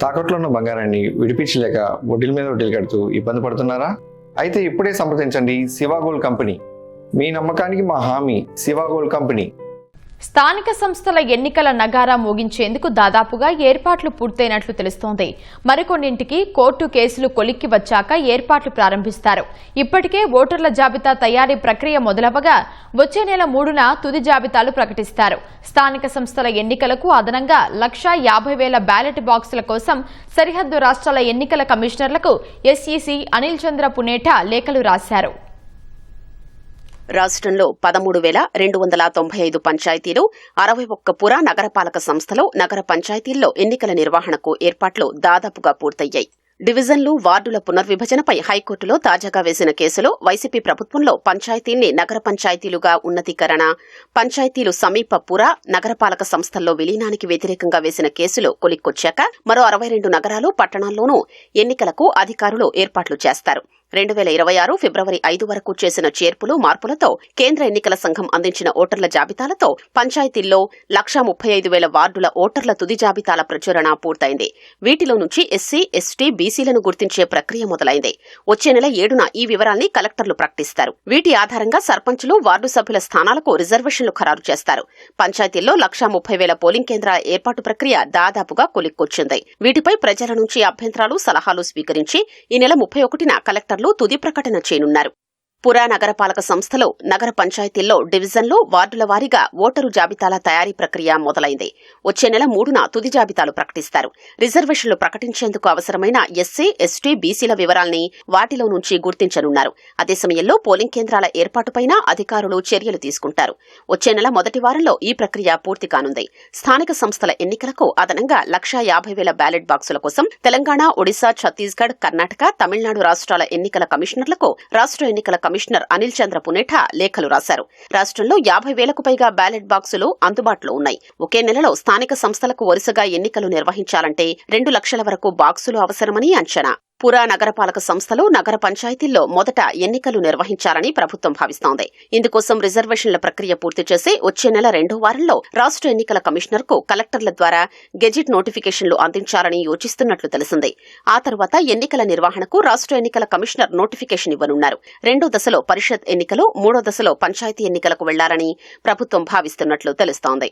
తాకట్లో ఉన్న బంగారాన్ని విడిపించలేక వడ్డీల మీద వడ్డీలు కడుతూ ఇబ్బంది పడుతున్నారా? అయితే ఇప్పుడే సంప్రదించండి శివ గోల్డ్ కంపెనీ. మీ నమ్మకానికి మా హామీ శివ గోల్డ్ కంపెనీ. స్థానిక సంస్థల ఎన్నికల నగారా మోగించేందుకు దాదాపుగా ఏర్పాట్లు పూర్తయినట్లు తెలుస్తోంది. మరికొన్నింటికి కోర్టు కేసులు కొలిక్కి వచ్చాక ఏర్పాట్లు ప్రారంభిస్తారు. ఇప్పటికే ఓటర్ల జాబితా తయారీ ప్రక్రియ మొదలవగా వచ్చే నెల 3న తుది జాబితాలు ప్రకటిస్తారు. స్థానిక సంస్థల ఎన్నికలకు అదనంగా 1,50,000 బ్యాలెట్ బాక్సుల కోసం సరిహద్దు రాష్ట్రాల ఎన్నికల కమిషనర్లకు ఎస్ఈసీ అనిల్ చంద్ర పునేఠా లేఖలు రాశారు. రాష్ట్రంలో 13,295 పంచాయతీలు, 61 పుర నగరపాలక సంస్థలు, నగర పంచాయతీల్లో ఎన్నికల నిర్వహణకు ఏర్పాట్లు దాదాపుగా పూర్తయ్యాయి. డివిజన్లు, వార్డుల పునర్విభజనపై హైకోర్టులో తాజాగా వేసిన కేసులో వైసీపీ ప్రభుత్వంలో పంచాయతీల్ని నగర పంచాయతీలుగా ఉన్నతీకరణ, పంచాయతీలు సమీప పుర నగరపాలక సంస్థల్లో విలీనానికి వ్యతిరేకంగా వేసిన కేసులు కొలిక్కొచ్చాక మరో 62 నగరాలు, పట్టణాల్లోనూ ఎన్నికలకు అధికారులు ఏర్పాట్లు చేస్తారు. 2026 ఫిబ్రవరి 5 వరకు చేసిన చేర్పులు, మార్పులతో కేంద్ర ఎన్నికల సంఘం అందించిన ఓటర్ల జాబితాలతో పంచాయతీల్లో 1,35,000 వార్డుల ఓటర్ల తుది జాబితాల ప్రచురణ పూర్తయింది. వీటిలో నుంచి ఎస్సీ, ఎస్టీ, బీసీలను గుర్తించే ప్రక్రియ మొదలైంది. వచ్చే నెల 7న ఈ వివరాల్ని కలెక్టర్లు ప్రకటిస్తారు. వీటి ఆధారంగా సర్పంచులు, వార్డు సభ్యుల స్థానాలకు రిజర్వేషన్లు ఖరారు చేస్తారు. పంచాయతీల్లో 1,30,000 పోలింగ్ కేంద్రాల ఏర్పాటు ప్రక్రియ దాదాపుగా కొలిక్కొచ్చింది. వీటిపై ప్రజల నుంచి అభ్యంతరాలు, సలహాలు స్వీకరించి ఈ నెల 31న కలెక్టర్ తుది ప్రకటన చేయనున్నారు. పురా నగరపాలక సంస్థలు, నగర పంచాయతీల్లో డివిజన్లు, వార్డుల వారీగా ఓటరు జాబితాల తయారీ ప్రక్రియ మొదలైంది. వచ్చే నెల 3న తుది జాబితాలు ప్రకటిస్తారు. రిజర్వేషన్లు ప్రకటించేందుకు అవసరమైన ఎస్సీ, ఎస్టీ, బీసీల వివరాల్ని వాటిలో నుంచి గుర్తించనున్నారు. అదే సమయంలో పోలింగ్ కేంద్రాల ఏర్పాటుపైన అధికారులు చర్యలు తీసుకుంటారు. వచ్చే నెల మొదటి వారంలో ఈ ప్రక్రియ పూర్తి కానుంది. స్థానిక సంస్థల ఎన్నికలకు అదనంగా 1,50,000 బ్యాలెట్ బాక్సుల కోసం తెలంగాణ, ఒడిశా, ఛత్తీస్గఢ్, కర్ణాటక, తమిళనాడు రాష్ట్రాల ఎన్నికల కమిషనర్లకు రాష్ట్ర ఎన్నికల కమిషనర్ అనిల్ చంద్ర పునేఠా లేఖలు రాశారు. రాష్ట్రంలో 50,000కు పైగా బ్యాలెట్ బాక్సులు అందుబాటులో ఉన్నాయి. ఒకే నెలలో స్థానిక సంస్థలకు వరుసగా ఎన్నికలు నిర్వహించాలంటే 2 లక్షల వరకు బాక్సులు అవసరమని అంచనా. పురా నగరపాలక సంస్థలు, నగర పంచాయతీల్లో మొదట ఎన్నికలు నిర్వహించాలని ప్రభుత్వం భావిస్తోంది. ఇందుకోసం రిజర్వేషన్ల ప్రక్రియ పూర్తి చేసి వచ్చే నెల 2వ వారంలో రాష్ట్ర ఎన్నికల కమిషనర్కు కలెక్టర్ల ద్వారా గెజిట్ నోటిఫికేషన్లు అందించాలని యోచిస్తున్నట్లు తెలిసింది. ఆ తర్వాత ఎన్నికల నిర్వహణకు రాష్ట్ర ఎన్నికల కమిషనర్ నోటిఫికేషన్ ఇవ్వనున్నారు. 2వ దశలో పరిషత్ ఎన్నికలు, 3వ దశలో పంచాయతీ ఎన్నికలకు వెళ్లాలని ప్రభుత్వం భావిస్తున్నట్లు తెలుస్తోంది.